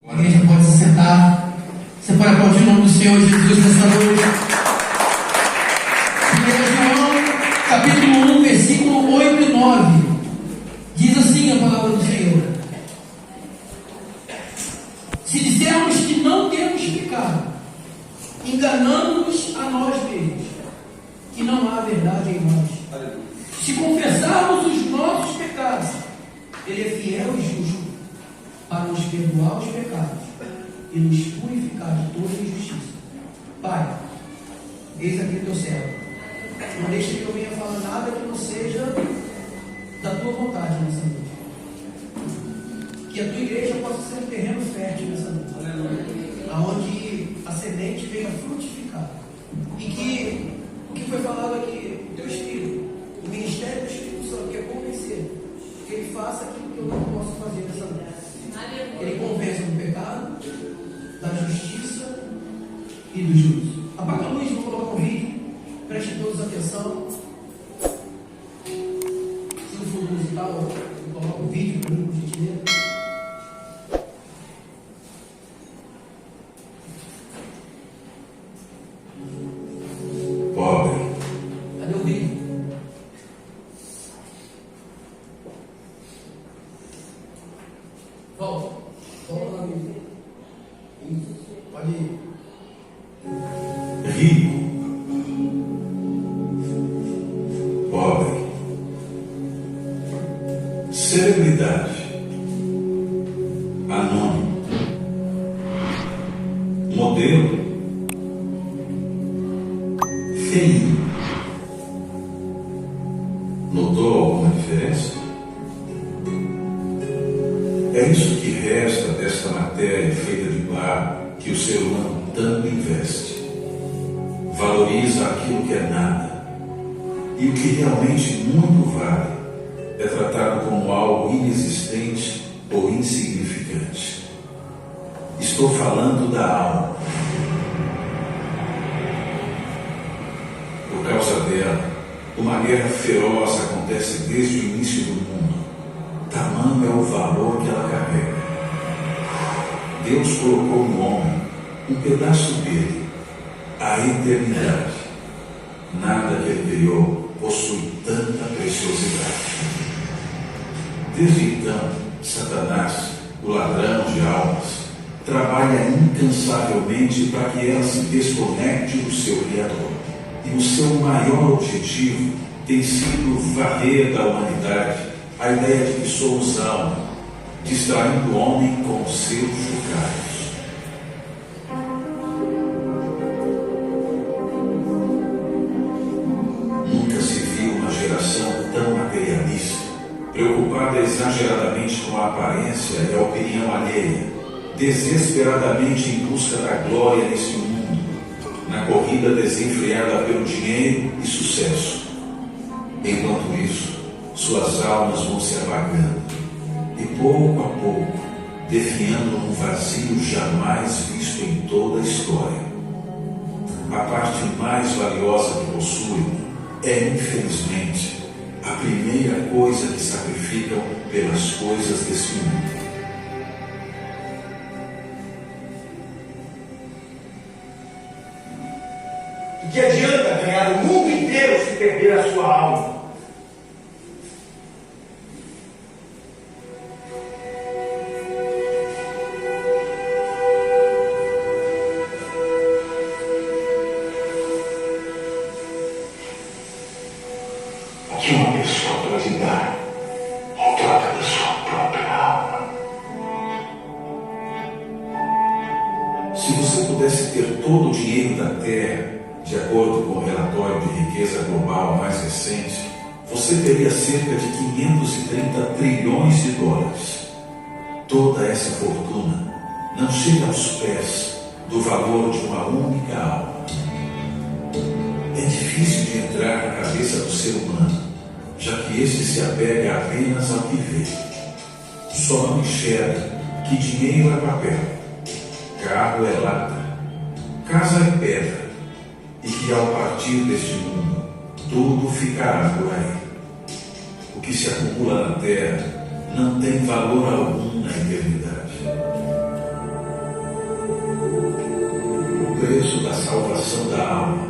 A igreja pode se sentar. Você pode aplaudir o nome do Senhor Jesus nessa noite. 1 João, capítulo 1, versículo 8 e 9. Diz assim a palavra do Senhor: se dissermos que não temos pecado, enganamos-nos a nós mesmos, e não há verdade em nós. Se confessarmos os nossos pecados, Ele é fiel e justo para nos perdoar os pecados e nos purificar de toda injustiça. Pai, eis aqui o teu servo. Não deixe que eu venha falar nada que não seja da tua vontade nessa noite. Que a tua igreja possa ser um terreno fértil nessa noite, aonde a semente venha frutificar. E que o que foi falado aqui, o teu Espírito, o ministério do Espírito Santo, que é convencer, que ele faça aquilo que eu não posso fazer nessa noite. Ele convence do pecado, da justiça e do juízo. Apaga a luz, vou colocar um vídeo. Prestem todos atenção. Se no fundo musical, eu coloco o vídeo para mim, por gentileza. Pobre. Cadê o vídeo? Volta. Volta lá, vídeo. Isso. Pode ir. Rico. Pobre. Celebridade. Anônimo. Modelo. Feio. Notou alguma diferença? É isso que resta desta matéria feita de barro que o ser humano tanto investe. Valoriza aquilo que é nada. E o que realmente muito vale é tratado como algo inexistente ou insignificante. Estou falando da alma. Por causa dela, uma guerra feroz acontece desde o início do mundo. Tamanho é o valor que ela carrega. Deus colocou no homem um pedaço dele, a eternidade. Nada que ele criou possui tanta preciosidade. Desde então, Satanás, o ladrão de almas, trabalha incansavelmente para que ela se desconecte do seu Criador. E o seu maior objetivo tem sido varrer da humanidade a ideia de que somos alma, distraindo o homem com os seus julgados. Nunca se viu uma geração tão materialista, preocupada exageradamente com a aparência e a opinião alheia, desesperadamente em busca da glória nesse mundo, na corrida desenfreada pelo dinheiro e sucesso. Enquanto isso, suas almas vão se apagando e pouco a pouco definhando num vazio jamais visto em toda a história. A parte mais valiosa que possuem é, infelizmente, a primeira coisa que sacrificam pelas coisas desse mundo. De que adianta ganhar o mundo inteiro se perder a sua alma? O que uma pessoa pode dar em troca da sua própria alma? Se você pudesse ter todo o dinheiro da Terra, de acordo com o relatório de riqueza global mais recente, você teria cerca de 530 trilhões de dólares. Toda essa fortuna não chega aos pés do valor de uma única alma. É difícil de entrar na cabeça do ser humano, já que este se apega apenas ao que vê. Só não enxerga que dinheiro é papel, carro é lata, casa é pedra, e que ao partir deste mundo, tudo ficará por aí. O que se acumula na terra não tem valor algum na eternidade. preço da salvação da alma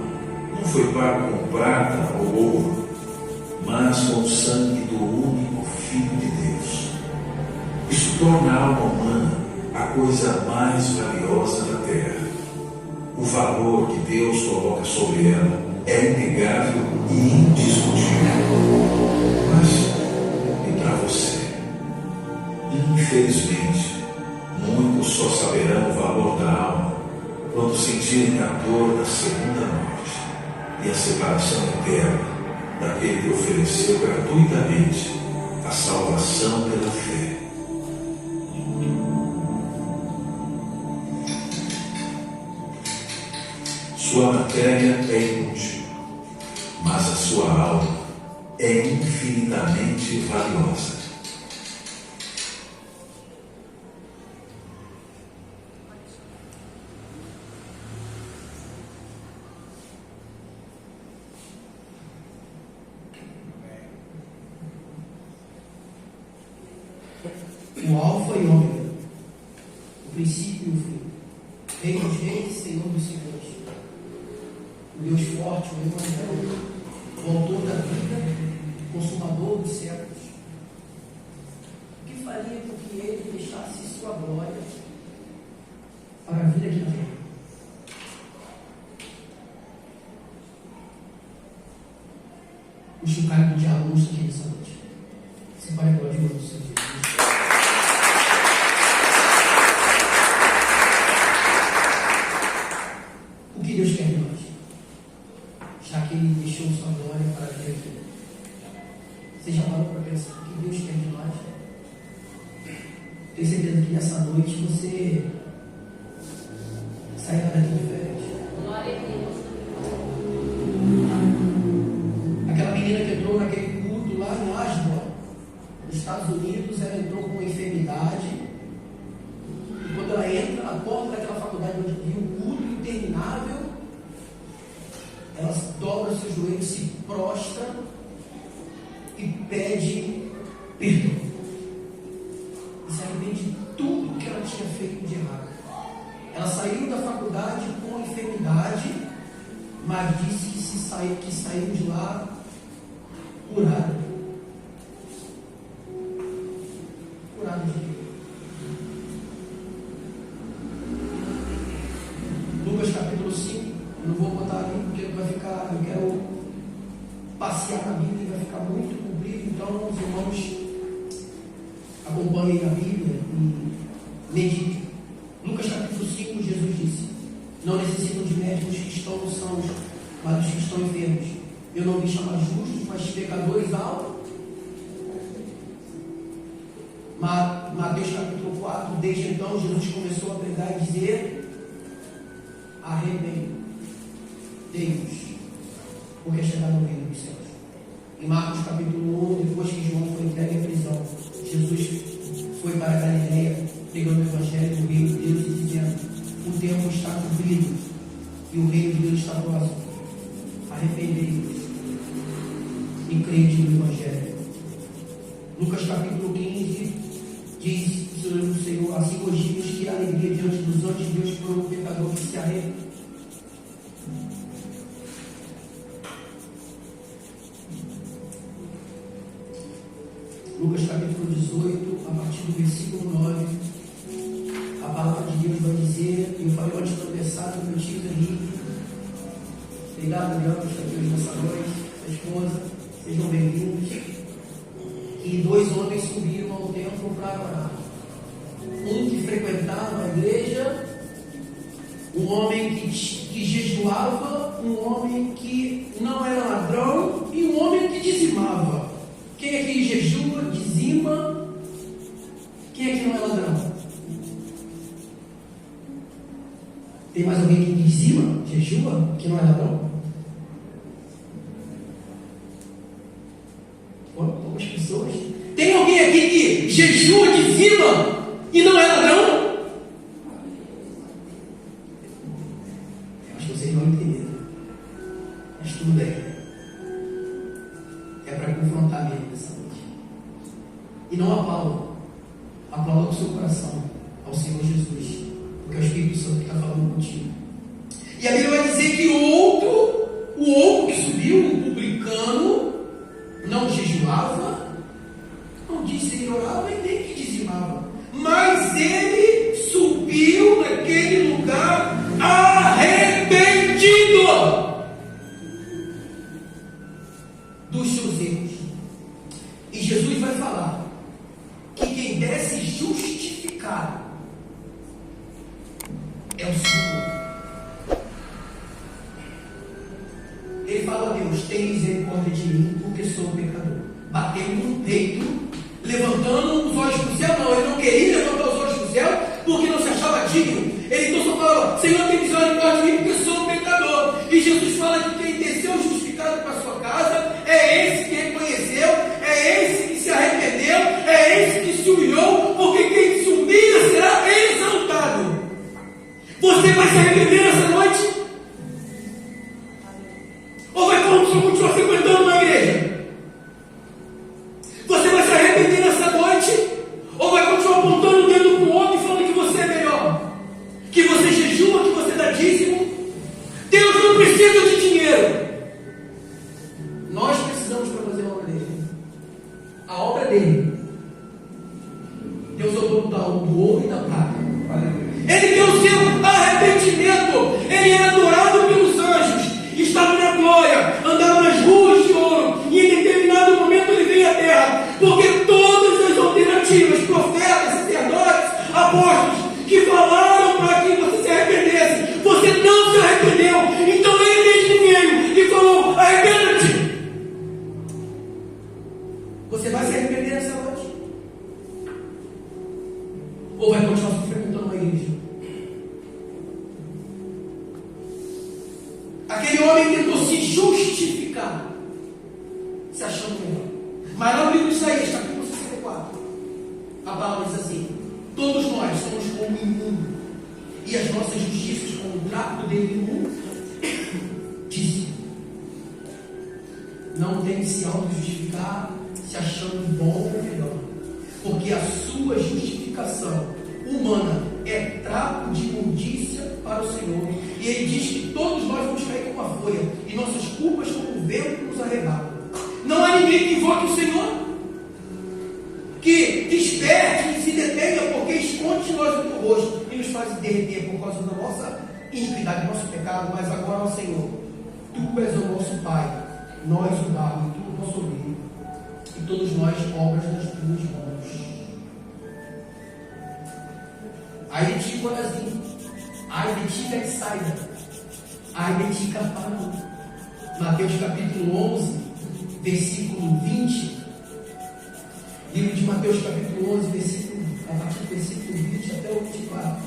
não foi pago com prata ou ouro, mas com o sangue do único Filho de Deus. Isso torna a alma humana a coisa mais valiosa da terra. O valor que Deus coloca sobre ela é inegável e indiscutível. Mas, e para você? Infelizmente, muitos só saberão o valor da alma quando sentirem a dor da segunda morte e a separação eterna daquele que ofereceu gratuitamente a salvação pela fé. Sua matéria é inútil, mas a sua alma é infinitamente valiosa. O Alfa e Ômega, o princípio e o fim, Rei dos reis, Senhor dos senhores, o Deus forte, o Emmanuel, o autor da vida, consumador dos séculos. O que faria com que ele deixasse sua glória para vir aqui na terra? O chocalho do diabo nos aqui nessa noite. Você pode aplaudir o Senhor Jesus. O que Deus quer de nós? Já que Ele deixou sua glória para vir aqui. Você já parou para pensar o que Deus quer de nós? Tenho certeza que nessa noite você sairá daqui diferente. Glória a Deus. Aquela menina que entrou naquele culto lá em Ashburn, nos Estados Unidos, ela entrou com uma enfermidade. E quando ela entra na porta daquela faculdade onde viu o culto interminável, ela dobra os seus joelhos, se prostra e pede perdão. E se arrepende de tudo que ela tinha feito de errado. Ela saiu da faculdade com enfermidade, mas disse que saiu de lá curada. Curada de quê? Lucas capítulo 5, eu não vou botar ali porque eu quero passear na Bíblia e vai ficar muito comprido, então os irmãos acompanhem a Bíblia e meditem. Lucas capítulo 5, Jesus disse: não necessitam de médicos que estão sãos, mas os que estão enfermos. Eu não vim chamar justos, mas pecadores ao. Mateus capítulo 4, desde então Jesus começou a pregar e dizer: arrependei-vos, porque é chegado o reino dos céus. Em Marcos capítulo 1, depois que João foi entregue à prisão, Jesus foi para a Galileia, pregando o evangelho do reino de Deus e dizendo: o tempo está cumprido e o reino de Deus está próximo. Arrependei-vos e crede no evangelho. Lucas capítulo 15 diz o Senhor: assim vos digo que a alegria diante dos anjos de Deus por um pecador que se arrepende. Lucas capítulo 18, a partir do versículo 9, a palavra de Deus vai dizer, e eu falei antes do aniversário do meu tio Henrique. Obrigado, Adriano, por estar aqui hoje nessa noite, sua esposa, sejam bem-vindos. E 2 homens subiram ao templo para orar. Um que frequentava a igreja, um homem que jejuava, um homem que não era ladrão e um homem que dizimava. Quem é que jejua, dizima? Quem é que não é ladrão? Tem mais alguém que dizima, jejua, que não é ladrão? Algumas pessoas. Tem alguém aqui que jejua, dizima e não é ladrão? Eu acho que vocês vão entender. Mas tudo bem. É para confrontar mesmo nessa noite. E não aplauda. Aplauda com o seu coração ao Senhor Jesus, porque é o Espírito Santo que está falando contigo. E a Bíblia vai dizer que o outro que subiu, um publicano, não jejuava, não disse que orava e nem que dizimava, mas ele subiu naquele lugar arrependido dos seus erros. E Jesus vai falar que quem desce justificado é o Senhor. Ele fala a Deus: tem misericórdia de mim, porque sou pecador. Batendo no peito, levantando os olhos para o céu. Não, ele não queria levantar os olhos para o céu, porque não se achava digno. Ele então só falava: Senhor, tem misericórdia de mim, porque sou pecador. E Jesus fala que quem desceu justificado para a sua casa é esse que reconheceu, é esse que se arrependeu, é esse que se humilhou, porque quem se humilha será exaltado. Você vai se arrepender nessa noite? Ou vai continuar frequentando uma igreja? Você vai se arrepender nessa noite? Ou vai continuar apontando o dedo para o outro e falando que você é melhor? Que você jejua, que você dá dízimo? Deus não precisa de dinheiro. Nós precisamos para fazer a obra dele. A obra dele. Deus é o dono do ouro e da prata. Ele tem o seu arrependimento. Ele é adorado pelos anjos. Estava na glória, andava nas ruas de ouro, e em determinado momento ele veio à terra, porque todas as alternativas, profetas, sacerdotes, apóstolos, que falaram para que você se arrependesse, você não se arrependeu. Então ele mesmo veio e falou: arrependa-te. Você vai se arrepender nessa noite? Ou vai continuar frequentando uma igreja? Aquele homem tentou se justificar, se achando melhor. Mas no livro de Isaías, capítulo 64, a palavra diz assim: todos nós somos como imundo, e as nossas justiças como o trapo dele imundo. Disse: não tem que se auto-justificar, se achando bom ou melhor, porque a sua justificação humana é trapo de imundícia para o Senhor. E ele diz que todos nós vamos cair como a folha, e nossas culpas como o vento nos arrebata. Não há ninguém que invoque o Senhor, que desperte e se detenha, porque esconde de nós o teu rosto e nos faz derreter por causa da nossa iniquidade, do nosso pecado. Mas agora, ó Senhor, tu és o nosso Pai, nós o barro, e tu o nosso meio, e todos nós obras das tuas mãos. Aí ele diz: Corazinho, ai de ti, Betsaida, ai de ti, Cafarnaum. Mateus capítulo 11, versículo 20. Livro de Mateus capítulo 11, a partir do versículo 20 até o 24.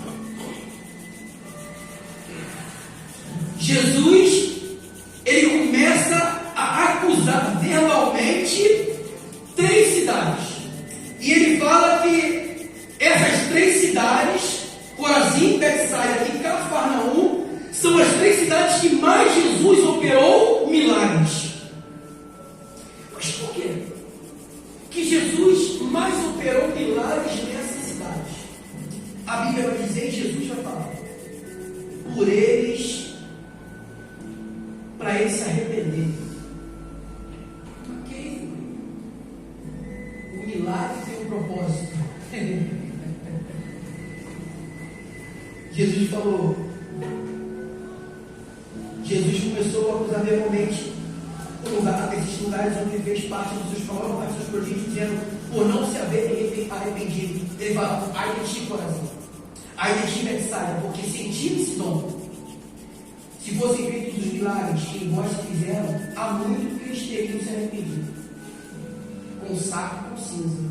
Jesus, ele começa a acusar verbalmente 3 cidades. E ele fala que essas 3 cidades, Corazim, Betsaida e Cafarnaum, são as 3 cidades que mais Jesus operou milagres. Mas por quê? Que Jesus mais operou milagres nessas cidades? A Bíblia vai dizer, e Jesus vai falar: por eles, para eles se arrependerem. Ok? O milagre tem um propósito. Jesus falou, Jesus começou a acusar verbalmente esses lugares onde ele fez parte dos seus falas, dos seus prodígios, dizendo: por não se haverem arrependido. Ele fala: ai de ti, Corazim, ai de ti, Betsaida, porque sentiram esse dom. Se fossem feitos os milagres que vós fizeram, há muito que eles teriam se arrependido, com saco e com cinza.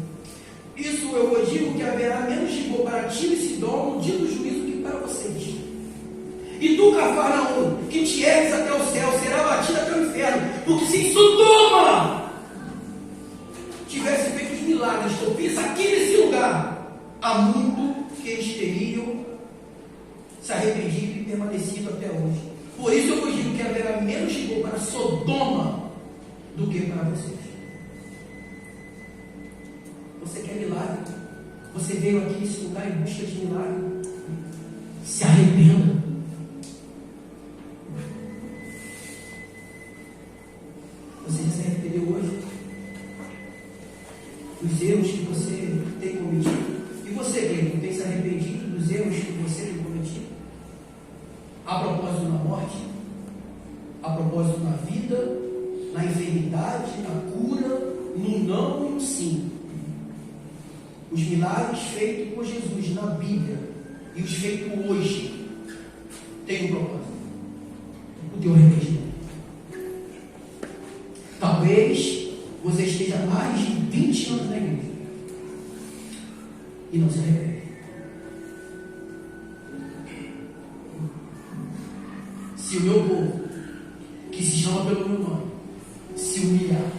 Isso eu digo que haverá menos rigor para ti esse dom no dia do juízo que para vocês. E tu, Cafarnaum, que te ergues até o céu, será batido até o inferno, porque se em Sodoma tivesse feito os milagres que eu fiz aqui nesse lugar, há muito que eles teriam se arrependido e permanecido até hoje. Por isso eu vos digo que haverá menos rigor para Sodoma do que para vocês. Você quer milagre? Você veio aqui nesse lugar em busca de milagre? Se arrependa. arrepender hoje dos erros que você tem cometido? E você, querido, tem se arrependido dos erros que você tem cometido? A propósito na morte, a propósito na vida, na enfermidade, na cura, no não e no sim. Os milagres feitos por Jesus na Bíblia e os feitos hoje têm um propósito: o teu arrependimento. Talvez você esteja há mais de 20 anos na igreja e não se arrepende. Se o meu povo, que se chama pelo meu nome, se humilhar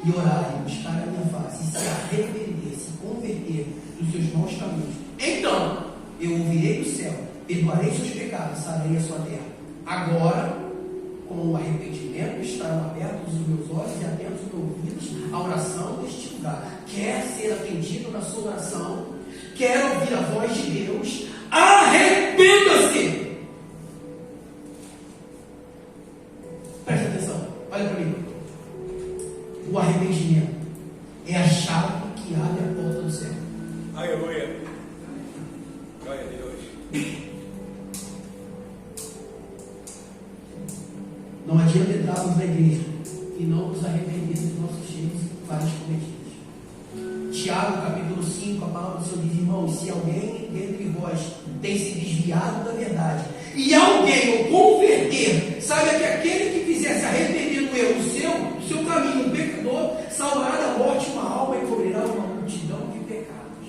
e orar e buscar a minha face, se arrepender, se converter dos seus maus caminhos, então eu ouvirei do céu, perdoarei seus pecados, sararei a sua terra. Agora, com o arrependimento, estarão abertos os meus olhos e atentos os meus ouvidos à oração deste lugar. Quer ser atendido na sua oração? Quer ouvir a voz de Deus? Arrependa-se! Preste atenção, olha para mim. O arrependimento é a chave que abre a porta do céu. Aleluia. Glória a Deus. Não adianta entrarmos na igreja e não nos arrependermos dos nossos erros e vários cometidos. Tiago, capítulo 5, a palavra do Senhor diz: irmãos, se alguém dentre vós tem se desviado da verdade, e alguém o converter, saiba que aquele que quiser se arrepender do erro, do seu caminho, o pecador, salvará da morte uma alma e cobrirá uma multidão de pecados.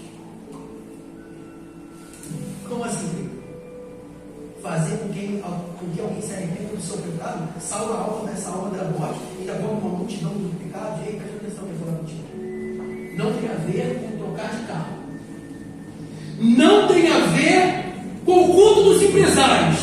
Como assim? Fazer com que alguém se arrependa do seu pecado, salva a alma dessa alma da morte e ainda cobre uma multidão de pecados. Ei, presta atenção que eu vou falar contigo. Não tem a ver com trocar de carro. Não tem a ver com o culto dos empresários.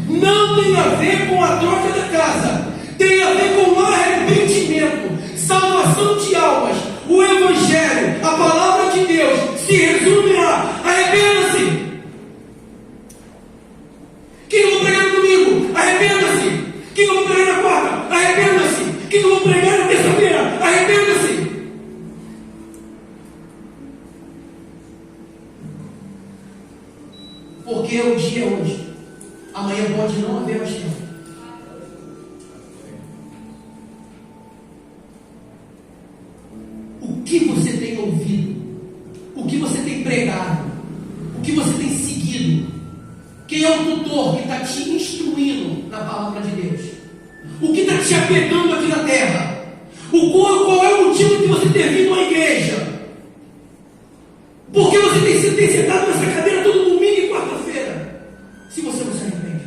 Não tem a ver com a troca da casa. Tem a ver com o arrependimento, salvação de almas. O Evangelho, a palavra de Deus, se resume a arrependa-se. Quem eu vou pregar no domingo? Arrependa-se. Quem eu vou pregar na quarta? Arrependa-se. Quem eu vou pregar na terça-feira? Arrependa-se. Porque o dia é hoje. Amanhã pode não haver mais tempo. O que você tem ouvido? O que você tem pregado? O que você tem seguido? Quem é o tutor que está te instruindo na palavra de Deus? O que está te apegando aqui na terra? Qual é o motivo de você ter vindo à igreja? Por que você tem sentado nessa cadeira todo domingo e quarta-feira? Se você não se arrepende.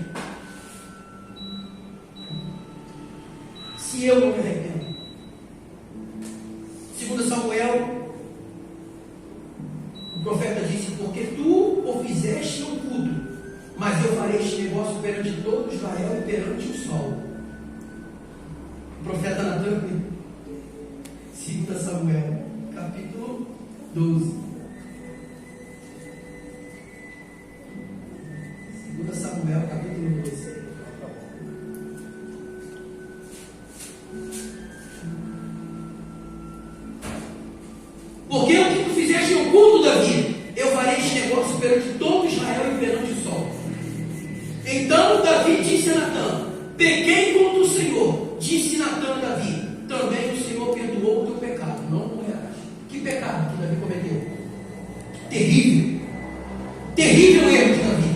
Se eu não me arrependo. 2 Samuel, o profeta disse: porque tu o fizeste no culto, mas eu farei este negócio perante todo Israel e perante o sol. O profeta Natan, 2 Samuel, capítulo 12. 2 Samuel, capítulo 12. Porque o que tu fizeste no culto, Davi, eu farei este negócio perante todo Israel e perante o sol. Então Davi disse a Natã: pequei contra o Senhor. Disse Natã a Davi: também o Senhor perdoou o teu pecado, não morrerás. Que pecado que Davi cometeu? Terrível. Terrível erro de Davi.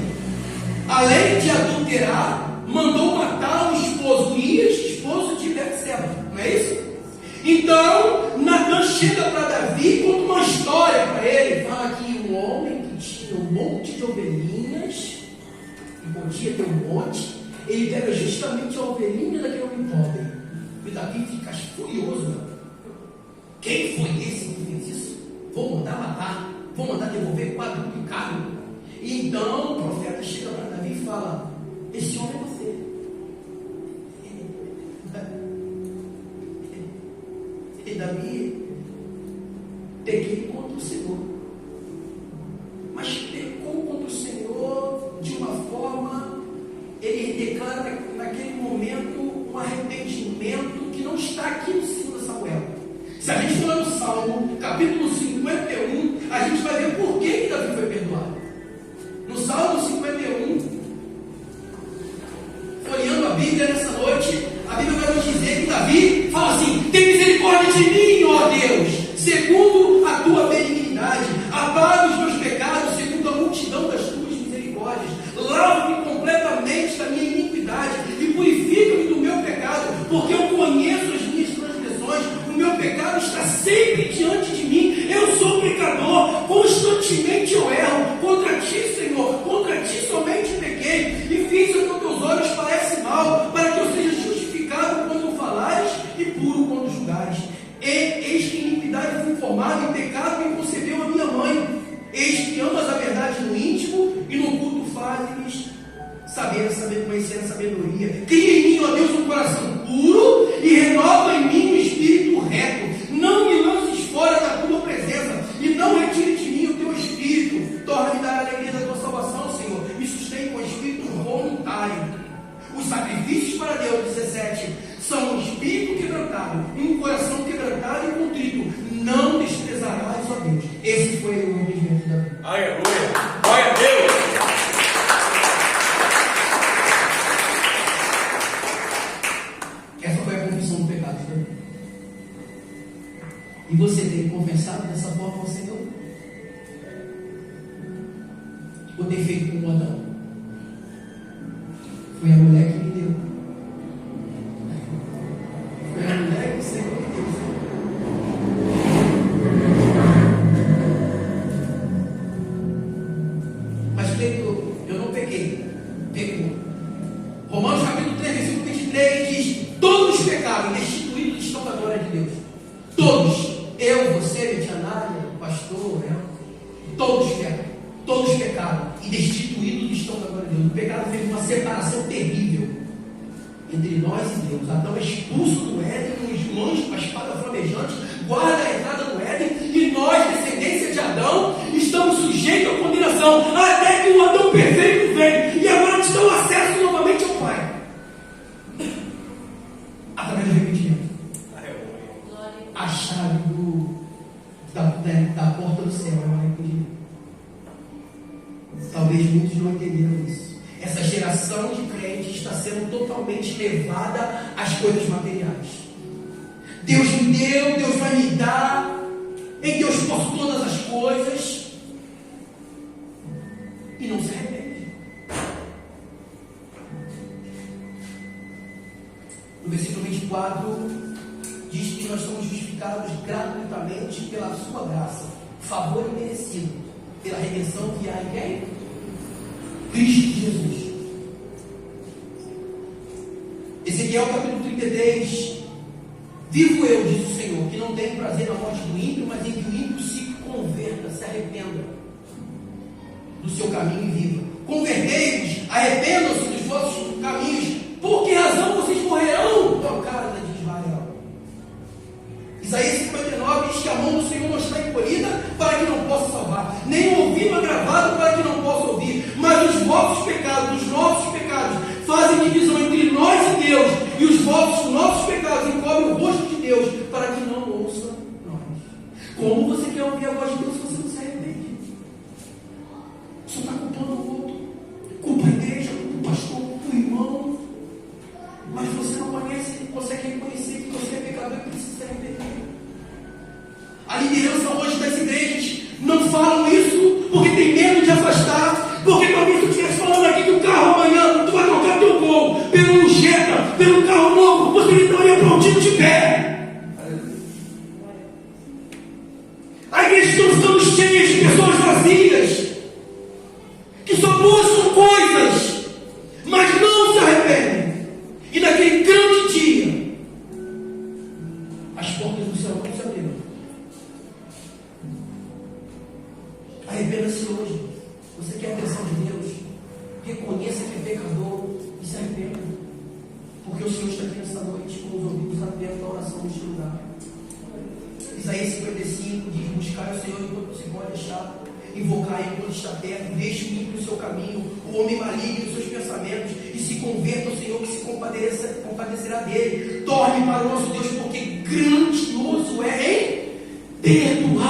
Além de adulterar, mandou matar o esposo Urias, esposo de Betseba. Não é isso? Então Natã chega para Davi e conta uma história para ele. Fala que um homem que tinha um monte de ovelhinhas, podia ter um monte, ele pega justamente a ovelhinha daquele homem pobre. E Davi fica furioso. Quem foi esse que fez isso? Vou mandar matar, vou mandar devolver quadruplicado. E então o profeta chega para Davi e fala: esse homem é você. E Davi peguei contra o Senhor. Mas pecou contra o Senhor de uma forma, ele declara naquele momento um arrependimento que não está aqui capítulo 51, a gente vai ver por que Davi foi perdoado. No Salmo 51, folheando a Bíblia nessa noite, a Bíblia vai nos dizer que Davi fala assim: tem misericórdia de mim, ó Deus, segundo a tua benignidade, apaga os meus pecados segundo a multidão das tuas misericórdias, lava-me completamente da minha iniquidade e purifica-me do meu pecado, porque eu conheço as minhas transgressões, o meu pecado está sempre diante de mim, eu sou pecador, constantemente eu erro, contra ti, Senhor, contra ti somente pequei, e fiz o que aos teus olhos parece mal, para que eu seja justificado quando falares e puro quando julgares. Eis que iniquidade fui formado, em pecado me concebeu a minha mãe. Eis que amas a verdade no íntimo, e no culto fazes saber conhecer a sabedoria. Cria em mim, ó Deus, um coração puro, e renova em mim um espírito reto. Não me lances fora da tua presença, e não retire de mim o teu espírito. Torna-me dar a alegria da tua salvação, Senhor. Me sustente com espírito voluntário. Os sacrifícios para Deus, 17, são um espírito quebrantado, um coração quebrantado e contrito. Não desprezarás, ó Deus. Esse foi o arrependimento de Davi. Aleluia! Glória a Deus! Essa foi a confissão do pecado de Davi. E você tem confessado dessa forma ao Senhor? Ou tem feito como Adão? Foi a mulher que me deu. Foi a mulher que o Senhor me deu. Mas Pedro, eu não pequei. Pecou. Romanos capítulo 3, versículo 23 diz: todos pecaram e destituídos estão da glória de Deus. Todos. Eu, você, Medianária, o pastor, todos pecaram. Todos pecaram e destituídos estão da glória de Deus. O pecado fez uma separação terrível entre nós e Deus. Adão é expulso do Éden, um longe com a espada flamejante, guarda a entrada do Éden, e nós, descendência de Adão, estamos sujeitos à condenação, até que o Adão perfeito vem, e agora te dá acesso novamente ao Pai, através do arrependimento. A chave da porta do céu é o arrependimento. Talvez muitos não entenderam isso. Essa geração de crentes está sendo totalmente levada às coisas materiais. Deus me deu, Deus vai me dar, em Deus posso todas as coisas, e não se arrepende. No versículo 24 diz que nós somos justificados gratuitamente pela sua graça, favor imerecido, pela redenção que há em quem? Cristo Jesus. Ezequiel capítulo 33: vivo eu, diz o Senhor, que não tenho prazer na morte do ímpio, mas em que o ímpio se converta, se arrependa do seu caminho e viva. Convertei-vos, arrependam-se dos vossos caminhos. Por que razão vocês morrerão, ó casa de Israel? Isaías 59 diz que a mão do Senhor não está encolhida para que não possa salvar, nem o ouvido agravado para que não possa ouvir, mas os vossos pecados, os nossos pecados, fazem divisão entre nós e Deus, e os nossos pecados encobrem o rosto de Deus, para que não ouça nós. Como você quer ouvir a voz de Deus se você não se arrepende? Você está culpando o outro, culpa a igreja, culpa o pastor, culpa o irmão, mas você não consegue reconhecer que você é pecador e precisa se arrepender. A liderança hoje das igrejas não falam isso porque tem medo de afastar, porque talvez se eu estivesse falando aqui que o carro amanhã tu vai trocar teu gol pelo Jetta, pelo carro novo, você não estaria prontinho de pé. A igreja está ficando cheia de pessoas vazias que só buscam coisas, mas não se arrependem. E naquele grande dia as portas do céu vão se abrir. Arrependa-se hoje. Você quer a atenção de Deus? Reconheça que é pecador e se arrependa. Porque o Senhor está aqui nessa noite com os ouvidos abertos à oração neste lugar. Isaías 55 diz: buscar o Senhor enquanto se pode achar, invocar enquanto está perto, deixe o ímpio o seu caminho, o homem maligno os seus pensamentos, e se converta ao Senhor, que se compadecerá dele. Torne para o nosso Deus, porque grandioso é em perdoar.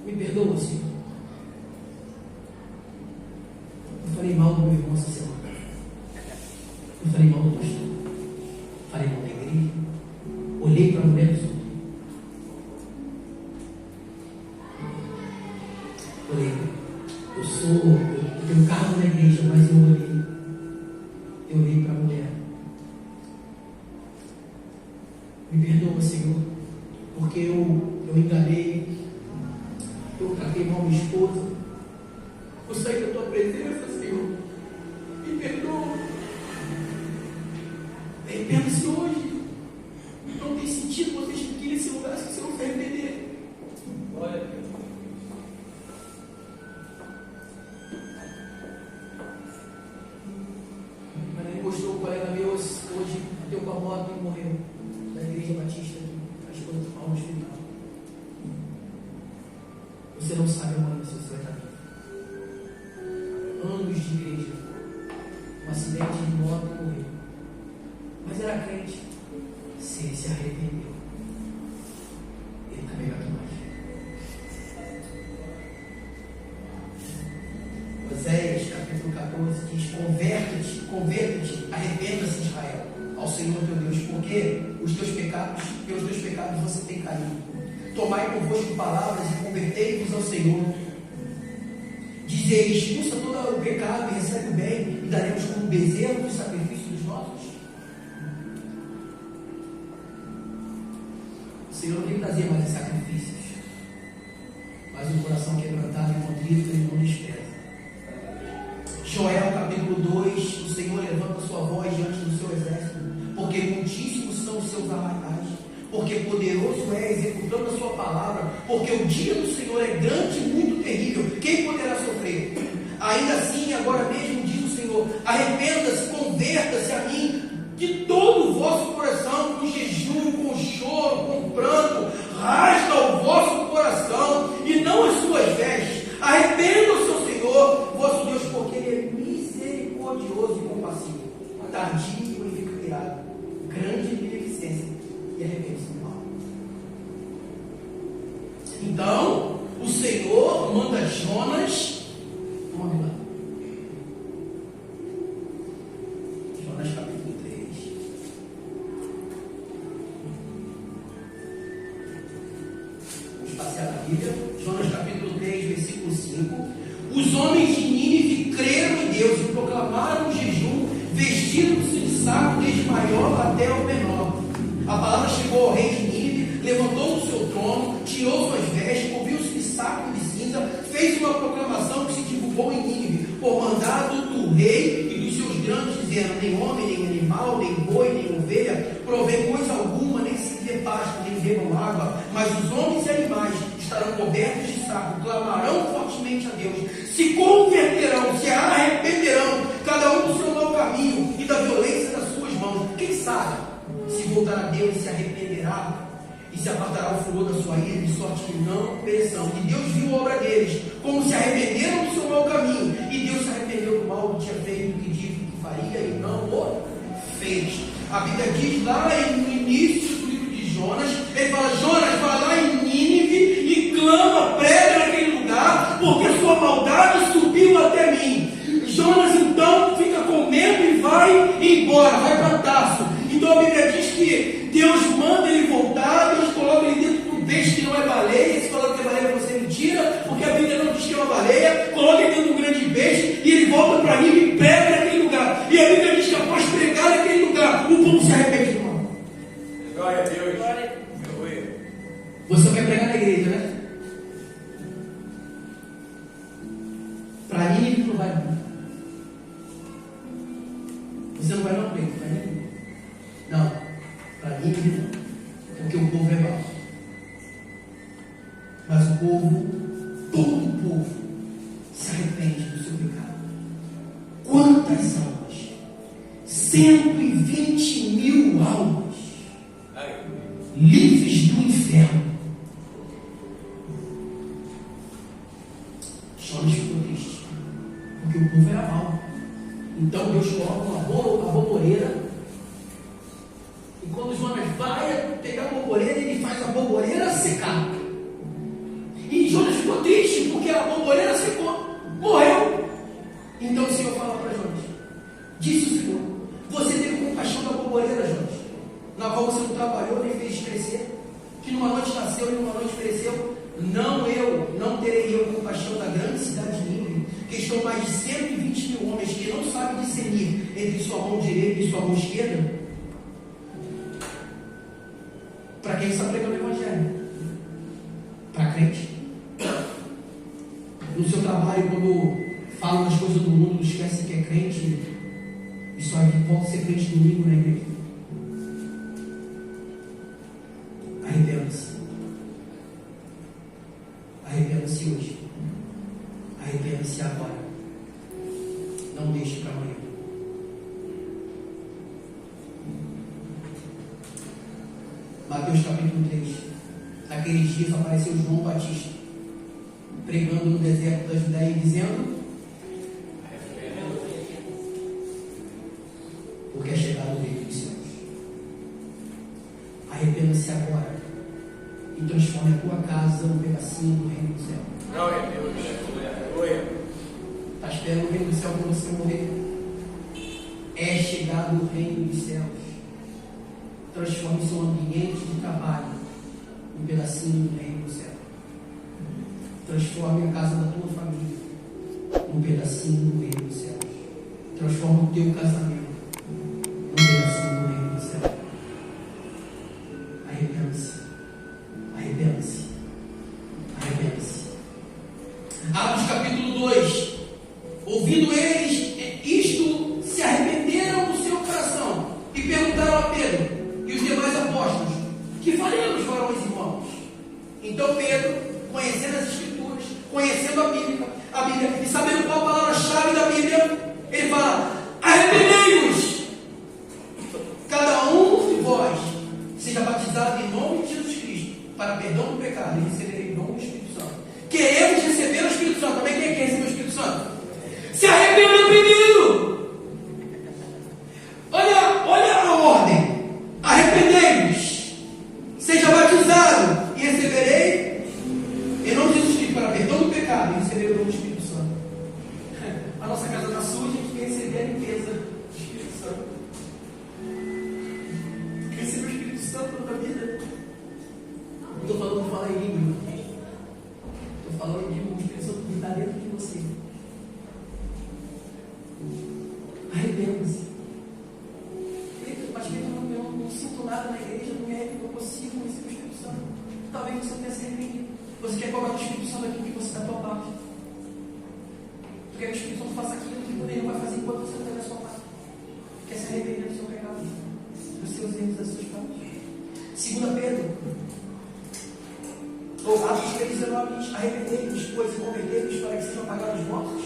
Me perdoa, Senhor. Eu falei mal do meu irmão essa semana. Eu falei mal do pastor. Falei mal da igreja. Olhei para a mulher dos outros. Olhei. Eu tenho cargo na igreja, mas eu olhei. Eu olhei para a mulher. Me perdoa, Senhor, porque eu enganei. Eu tratei mal minha esposa. Eu saí da tua presença, Senhor. Me perdoa. Arrependa-se hoje. Não tem sentido você estar aqui nesse lugar se você não se arrepender. Glória a Deus. Mas ele mostrou um colega meu hoje, deu com a moto e morreu. Da igreja batista aqui, a esposa do Paulo no hospital. Você não sabe amanhã se você vai estar vivo. Anos de igreja, um acidente de moto e morreu. Mas era crente. Se ele se arrependeu, ele também vai tomar. Oséias capítulo 14 diz: converta-te, arrependa-se, Israel, ao Senhor teu Deus, porque pelos teus pecados você tem caído. Tomai convosco palavras e convertei-vos ao Senhor. Dizei: expulsa todo o pecado e recebe o bem, e daremos como bezerro o sacrifício dos nossos. O Senhor não tem prazer mais em sacrifícios, mas um coração quebrantado e contrito ele não despreza. Joel capítulo 2: o Senhor levanta sua voz diante do seu exército, porque muitíssimos são os seus arraiais, porque poderoso é executando a sua palavra, porque o dia do Senhor é grande e muito terrível, quem poderá sofrer? Ainda assim, agora mesmo diz o Senhor: arrependa-se, converta-se a mim, de todo o vosso coração, com jejum, com choro, com pranto, rasga o vosso coração, e não as suas vestes. Arrependa-se ao Senhor, vosso Deus, porque Ele é misericordioso e compassivo, tardio e fica irado, grande em beneficência, e arrepende-se do mal. Então, o Senhor manda Jonas, vamos lá. Jonas capítulo 3. Vamos passear na Bíblia. Jonas capítulo 3, versículo 5. Os homens de Nínive creram em Deus e proclamaram o jejum, vestiram-se de saco desde o maior até o menor. A palavra chegou ao rei de Nínive, levantou do seu trono, tirou suas vestes, cobriu-se de saco e de cinza, fez uma proclamação que se divulgou em Nínive, por mandado do rei e dos seus grandes, dizendo: nem homem, nem animal, nem boi, nem ovelha, provém coisa alguma, nem se dê pasto, nem bebam água, mas os homens e animais estarão cobertos de saco, clamarão fortemente a Deus, se converterão, se arrependerão, cada um do seu mau caminho e da violência das suas mãos. Quem sabe se voltará a Deus e se arrependerá, e se apartará o furor da sua ira, de sorte que não pereçam. E Deus viu a obra deles, como se arrependeram do seu mau caminho, e Deus se arrependeu do mal que tinha feito, que disse que faria e não o fez. A Bíblia diz lá no início do livro de Jonas, ele fala: Jonas, vai lá em Nínive e clama, prega naquele lugar, porque a sua maldade subiu até mim. Jonas então fica com medo e vai embora, vai para Tarso. Então a Bíblia diz que Deus manda ele voltar, Deus coloca ele dentro de um peixe que não é baleia. Se falar que é baleia para você é mentira, porque a Bíblia não diz que é uma baleia. Coloca ele dentro de um grande peixe e ele volta para mim e prega naquele lugar. E a Bíblia diz que após pregar naquele lugar, o povo se arrepende do mal. Glória a Deus. Você vai pregar na igreja, né? Para mim ele não vai não. Você não vai não pregar, para mim não. Para mim não. Porque o povo é mau. Mas o povo, todo o povo, se arrepende do seu pecado. Quantas almas? 120.000 almas livres do inferno. Jonas ficou triste, porque o povo era mau. Então Deus coloca a boboreira, e quando Jonas vai pegar a boboreira, ele faz a boboreira secar. E Jonas ficou a borboleta secou, morreu. Então o Senhor fala para Jonas, disse o Senhor, você teve compaixão da borboleta, Jonas, na qual você não trabalhou nem fez crescer, que numa noite nasceu e numa noite cresceu. Não terei eu compaixão da grande cidade de Nínive, que estão mais de 120 mil homens que não sabem discernir entre sua mão direita e sua mão esquerda. Para quem está pregando o Evangelho? Para crente. No seu trabalho, quando falam das coisas do mundo, esquece que é crente e só pode ser crente domingo na igreja. Arrependa-se. Arrependa-se hoje. Arrependa-se agora. Não deixe para amanhã. Mateus capítulo 3. Naqueles dias apareceu João Batista, pregando no deserto da Judéia e dizendo: porque é chegado o reino dos céus. Arrependa-se agora e transforme a tua casa num pedacinho do reino do céu. Glória a Deus. Está esperando o reino do céu para você morrer. É chegado o reino dos céus. Transforme seu ambiente de trabalho num pedacinho do reino do céu. Transforme a casa da tua família num pedacinho do reino dos céus. Transforme o teu casamento num pedacinho do reino do céu. Arrependa-se. Arrependa-se. Arrependa-se. Atos capítulo 2. Ouvindo eles isto, se arrependeram do seu coração e perguntaram a Pedro e os demais apóstolos: que faremos, varões e irmãos? Então Pedro, conhecendo as Escrituras, conhecendo a Bíblia e sabendo qual a palavra-chave da Bíblia, ele fala: arrependei-vos, cada um de vós seja batizado em nome de Jesus Cristo para perdão do pecado e receberei o dom do Espírito Santo. Queremos receber o Espírito Santo. Também quem quer receber o Espírito Santo? Se arrependa primeiro. Olha a ordem. Arrependei-vos, seja batizado e receberei em nome de Jesus Cristo para perdão do pecado e receberei o dom do Espírito Santo. A nossa casa está suja, a gente quer receber a limpeza do Espírito Santo. Quer receber o Espírito Santo na tua vida? Não estou falando de falar em língua. Estou falando de um Espírito Santo que está dentro de você. Arrependa-se. Mas eu não sinto nada na igreja, não consigo receber o Espírito Santo. Talvez você não tenha se arrependido. Você quer cobrar o Espírito Santo aquilo que você está a tua parte. Tu quer que o Espírito Santo faça aquilo que ele não vai fazer enquanto você não está a sua parte. Quer se arrepender do seu pecado, dos seus erros, das suas faltas. 2 Pedro, Atos 3,19: arrependei-vos, pois, e convertei-vos para que sejam apagados os vossos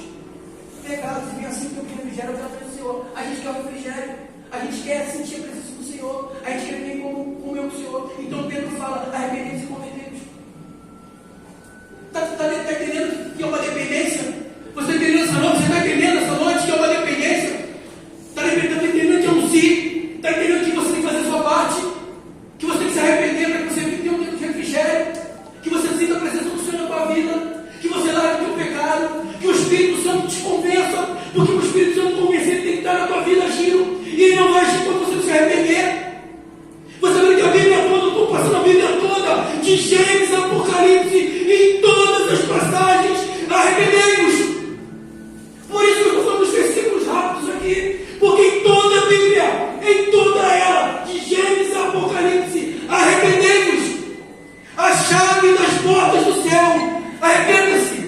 pecados e venha assim que o refrigério pela presença do Senhor. A gente quer o refrigério, a gente quer sentir a presença do Senhor, a gente quer ver como comer o Senhor. Então Pedro fala: arrependei-vos e convertei-vos. Está entendendo que é uma dependência? Você está entendendo essa noite? Você está entendendo essa noite que é uma dependência? Está entendendo que é um sim? Está entendendo que você tem que fazer a sua parte? Que você tem que se arrepender para que você tenha um tempo de refrigério? Que você sinta a presença do Senhor na tua vida? Que você largue o teu pecado? Que o Espírito Santo te convença? Porque o Espírito Santo convencido tem que estar na tua vida agindo. E ele não vai agir quando você se arrepender. Você vê que a Bíblia toda, eu estou passando a Bíblia toda, de Gênesis a Apocalipse, em todas as passagens, arrependei-vos. Por isso que eu estou falando dos versículos rápidos aqui, porque em toda a Bíblia, em toda ela, de Gênesis a Apocalipse, arrependei-vos. A chave das portas do céu, arrependa-se.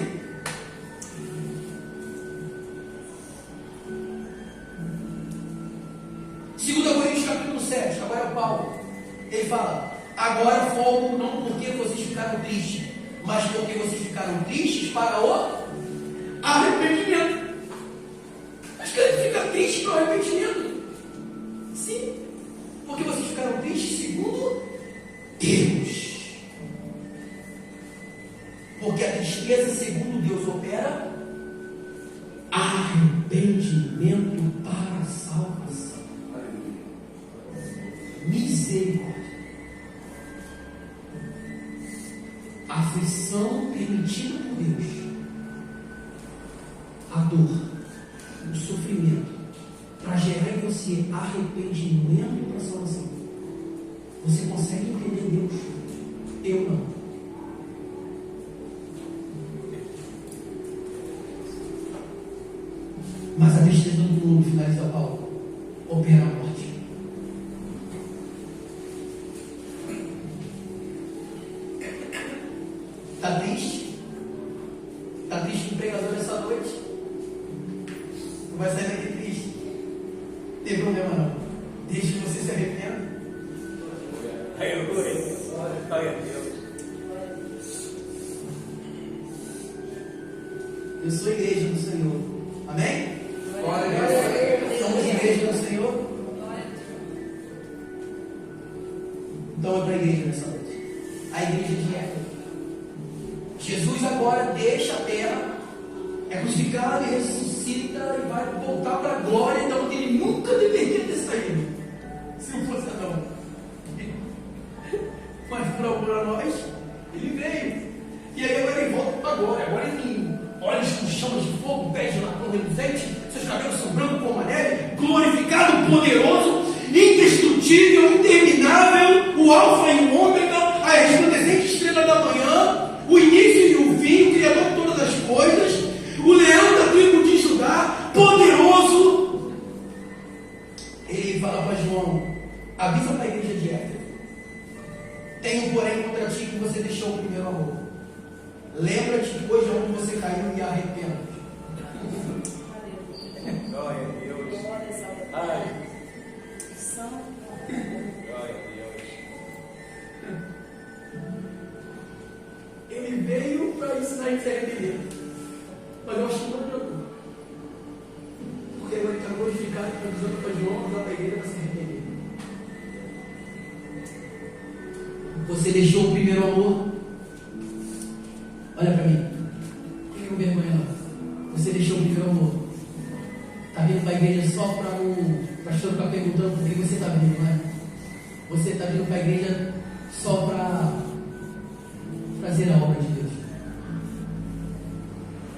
Agora é o Paulo. Ele fala: agora fogo, não porque vocês ficaram tristes, mas porque vocês ficaram tristes para o arrependimento. Acho que ele fica triste para o arrependimento. Sim, porque vocês ficaram tristes segundo Deus. Porque a tristeza segundo Deus opera arrependimento para a salvação. Misericórdia. Aflição permitida por Deus a dor, o sofrimento, para gerar em você arrependimento e transformação. Você consegue entender Deus? Eu não. Mas a tristeza do mundo, finaliza Paulo, opera a morte. Está triste? Está triste o pregador essa noite? Não vai sair daqui triste. Não tem problema não. Desde que você se arrependa. Eu sou igreja do Senhor. Amém? Glória a Deus. Somos igreja do Senhor. Então outra igreja nessa noite. A igreja de Éfeso. Jesus agora deixa a terra, é crucificado e ressuscita e vai voltar para a glória, então ele nunca deveria ter saído, se não fosse Adão. Mas por nós, ele veio. E aí agora ele volta para a glória. Agora ele tem olhos com chamas de fogo, pés de latão reluzente, seus cabelos são brancos como a neve, glorificado, poderoso, indestrutível, interminável, o alfa e o ômega, a resplandecente estrela da manhã, o início e o fim, o Criador de todas as coisas, o leão da tribo de Judá, poderoso. Ele fala para João, avisa para a igreja de Éfeso: tenho porém contra ti que você deixou o primeiro amor. Lembra-te que hoje é onde você caiu e arrependa. Glória a Deus. Ai. Glória a Deus. Ele veio para ensinar a gente a se arrepender. Mas eu acho que não adiantou. Porque agora ele está glorificado e está dizendo para João, para a igreja, para se arrepender. Você deixou o primeiro amor? Olha para mim. Não fica com vergonha não. Você deixou o primeiro amor. Está vindo para a igreja só para o pastor ficar perguntando por que você está vindo, não é? Você está vindo para a igreja só para fazer a obra de Deus.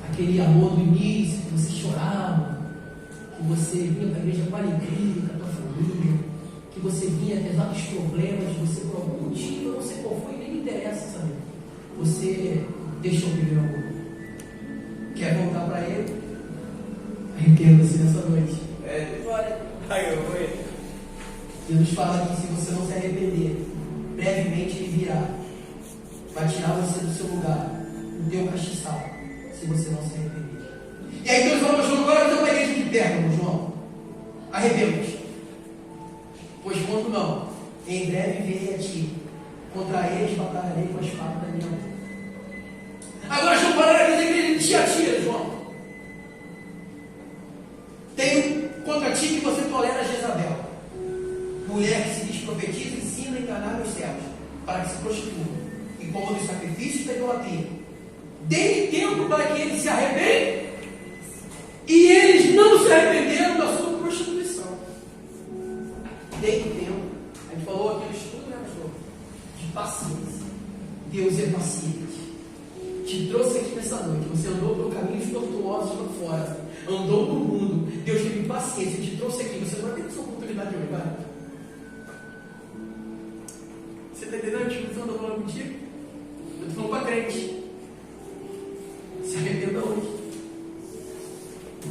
Aquele amor do início, que você chorava, que você vinha para a igreja com alegria, com a tua família, que você vinha apesar dos problemas, você por algum motivo, eu não sei qual foi, nem me interessa saber. Você deixou o primeiro amor. Quer voltar para ele? Arrependa-se nessa noite. Jesus fala que se você não se arrepender, brevemente ele virá. Vai tirar você do seu lugar, do teu castiçal, se você não se arrepender. E aí Deus fala para João, agora eu estou para a igreja de perto, João. Arrependa-te. Pois quando não, em breve virei a ti. Contra eles batalharei com a espada da minha mão. Agora João fala na igreja de Tiatira, João. Tenho contra ti que você tolera Jezabel, mulher que se diz profetiza e ensina a enganar meus servos, para que se prostituam e comam dos sacrifícios da idolatria. Dê tempo para que eles se arrependem, e eles não se arrependeram da sua prostituição. Dê tempo. A gente falou aqui no estudo, né, pastor? De paciência. Deus é paciente. Te trouxe aqui nessa noite. Você andou por caminhos tortuosos lá fora, andou no mundo. Deus teve paciência, te trouxe aqui. Você não vai ter essa oportunidade de olhar. Você está entendendo? Tipo, você andou falando contigo? Eu estou falando para crente. Se arrependa hoje.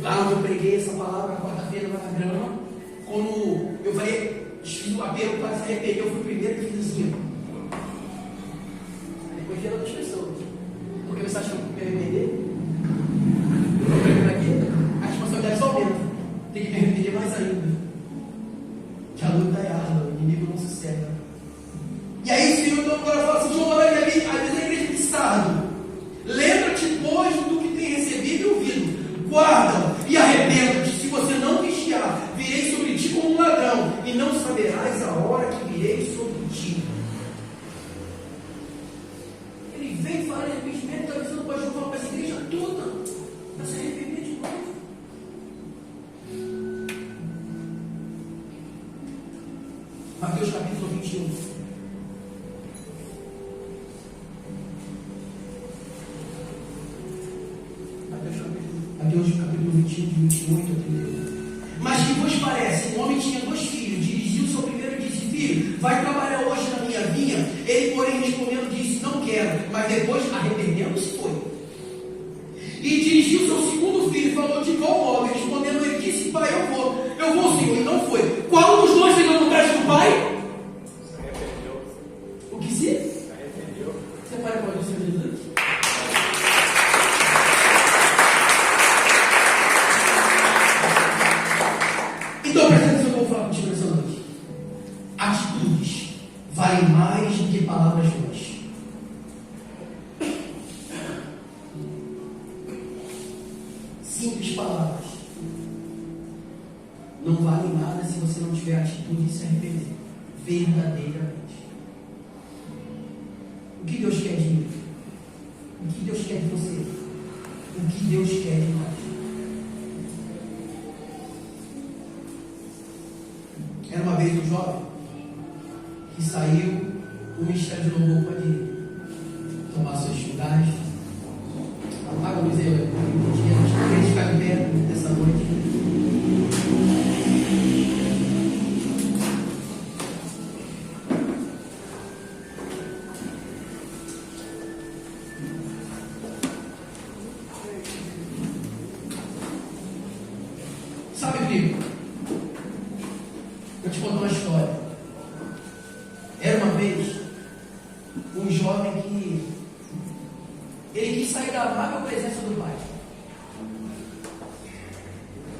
Lá onde eu preguei essa palavra, quarta-feira, na grama, quando eu falei, fiz um apelo para se arrepender, eu fui o primeiro que fiz assim. Aí depois vieram outras pessoas. Porque você acha que eu vou me arrepender? O problema aqui, a responsabilidade só aumenta. Tem que me arrepender mais ainda. Que a luta é árdua, o inimigo não se cega. E aí o Senhor então agora fala assim, João, olha ali, às vezes a igreja de Sardo. Lembra-te, pois, do que tem recebido e ouvido. Guarda e arrependa-te. Se você não vigiar, virei sobre ti como um ladrão, e não saberás a hora que virei sobre ti. Ele vem falar de arrependimento, está dizendo para João, para essa igreja toda, para se arrepender de novo. Mateus capítulo 21. Mateus capítulo 21, de 28 a 31. Mas que vos parece? Um homem tinha 2 filhos, dirigiu-se ao primeiro e disse: filho, vai trabalhar hoje na minha vinha? Ele, porém, respondendo, disse: não quero. Mas depois, arrependendo-se, foi. E dirigiu-se ao segundo filho e falou de igual modo. Respondendo, ele disse: pai, eu vou, Senhor. E não foi. Qual dos dois chegou no braço do pai? Se arrependeu. O que se? Arrependeu. Você para com o Senhor Jesus? Então, presta atenção que eu vou falar contigo nessa noite. Atitudes valem mais do que palavras boas. Simples palavras não valem nada se você não tiver atitude de se arrepender verdadeiramente. O que Deus quer de mim? O que Deus quer de você? O que Deus quer de nós? Era uma vez um jovem que saiu o ministério de louvor pode tomar seus lugares. Apaga a luz aí, queria ficar de pé nessa noite. Sabe, filho? Vou te contar uma história. Era uma vez um jovem que ele quis sair da amável presença do pai.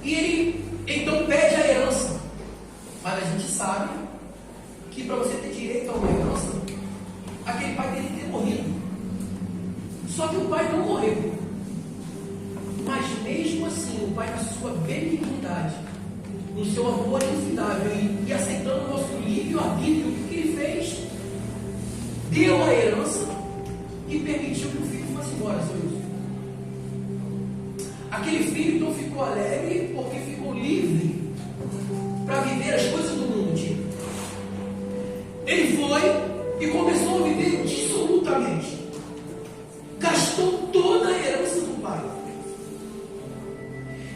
E ele então pede a herança. Mas a gente sabe que para você ter direito a uma herança, aquele pai tem que ter morrido. Só que o pai não morreu. Mas mesmo assim, o pai, na sua benignidade, no seu amor infindável e aceitando o nosso livre-arbítrio, o que ele fez? Deu a herança e permitiu que o filho fosse embora, seu Wilson. Aquele filho então ficou alegre porque ficou livre para viver as coisas do mundo, tipo. Ele foi e começou a viver dissolutamente. Gastou toda a herança do pai.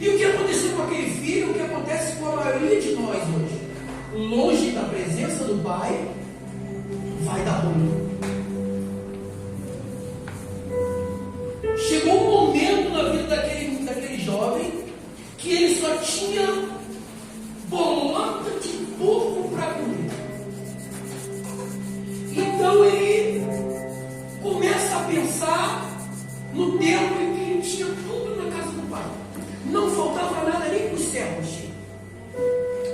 E o que aconteceu com aquele filho? O que acontece com a maioria de nós hoje? Longe da presença do pai, vai dar ruim. Chegou um momento na vida daquele jovem que ele só tinha bolota de porco para comer. Então ele começa a pensar no tempo em que ele tinha tudo na casa do pai. Não faltava nada nem para os servos.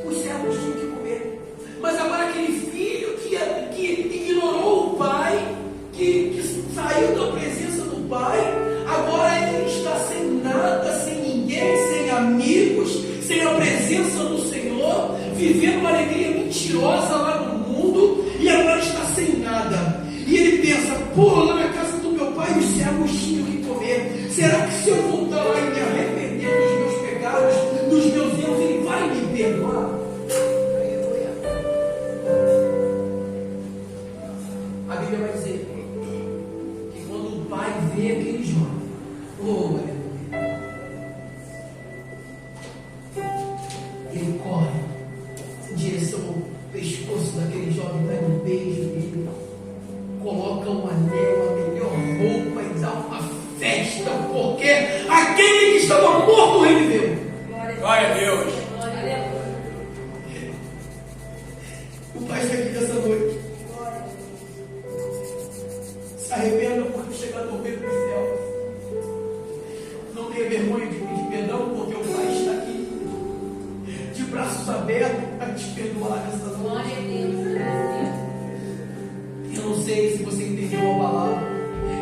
Os servos tinham que comer. Mas agora aquele filho que ignorou o pai, que saiu da presença do pai, agora ele está sem nada, sem ninguém, sem amigos, sem a presença do Senhor, vivendo uma alegria mentirosa lá no mundo, e agora está sem nada. E ele pensa: pô, lá na casa do meu pai os servos tinham que comer. Será que se eu voltar lá e me arrepender dos meus pecados, dos meus erros, ele vai me perdoar? A Bíblia vai dizer que quando o pai vê aquele jovem, ele corre em direção ao pescoço daquele jovem, dá um beijo dele, coloca um anel, a melhor roupa e dá uma festa, porque aquele que estava morto reviveu. Glória a Deus. O pai está aqui nessa noite. Se arrependa por chegar no reino dos céus. Não tenha vergonha de pedir perdão, porque o pai está aqui de braços abertos para te perdoar nessa noite. Eu não sei se você entendeu a palavra.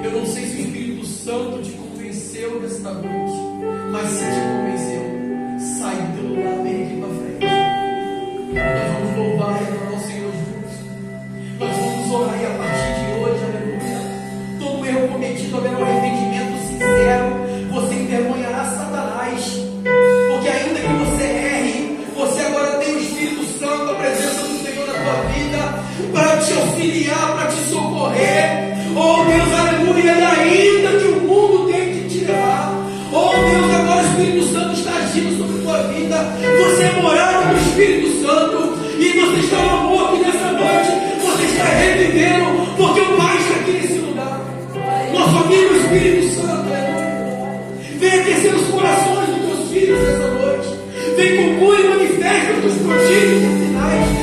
Eu não sei se o Espírito Santo te convenceu nesta noite. Mas se te convenceu, sai do teu lado, vem aqui para frente. Nós vamos louvar e adorar o Senhor juntos. Nós vamos orar e a partir de hoje, aleluia, todo erro cometido haverá um arrependimento sincero. Você envergonhará Satanás, porque ainda que você erre, você agora tem o Espírito Santo, a presença do Senhor na tua vida, para te auxiliar, para te socorrer. Oh Deus, aleluia, e ainda que o mundo tente te levar, oh Deus, agora o Espírito Espírito Santo, aleluia. Vem aquecer os corações dos teus filhos essa noite. Vem conclui e manifesta os teus prodígios e sinais.